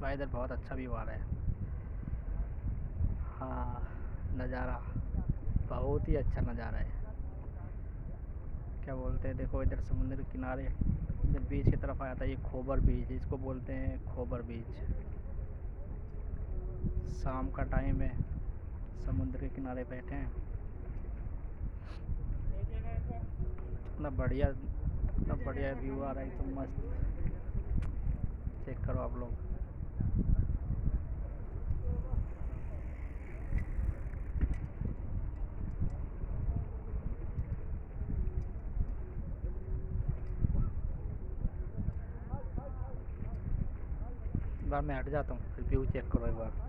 भाई इधर बहुत अच्छा व्यू आ रहा है। हाँ, नज़ारा बहुत ही अच्छा नज़ारा है। क्या बोलते हैं, देखो इधर समुद्र के किनारे, इधर बीच की तरफ आया था, ये खोबर बीच, इसको बोलते हैं खोबर बीच। शाम का टाइम है, समुद्र के किनारे बैठे हैं। इतना बढ़िया व्यू आ रहा है, तो मस्त। चेक करो आप लोग। एक बार मैं हट जाता हूँ, फिर व्यू चेक करो एक बार।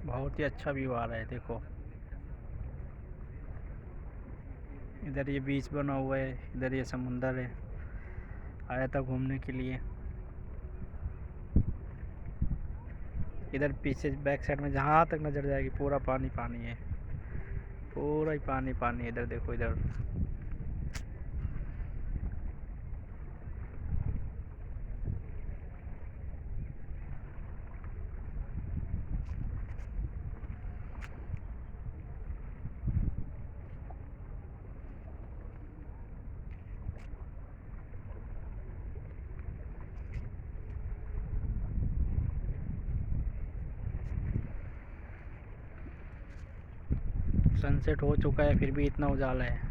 बहुत ही अच्छा व्यू आ रहा है, देखो इधर ये बीच बना हुआ है, इधर ये समुंदर है। आया था घूमने के लिए। इधर पीछे बैक साइड में जहाँ तक नजर जाएगी पूरा पानी पानी है, पूरा ही पानी पानी है। इधर देखो इधर। सनसेट हो चुका है, फिर भी इतना उजाला है।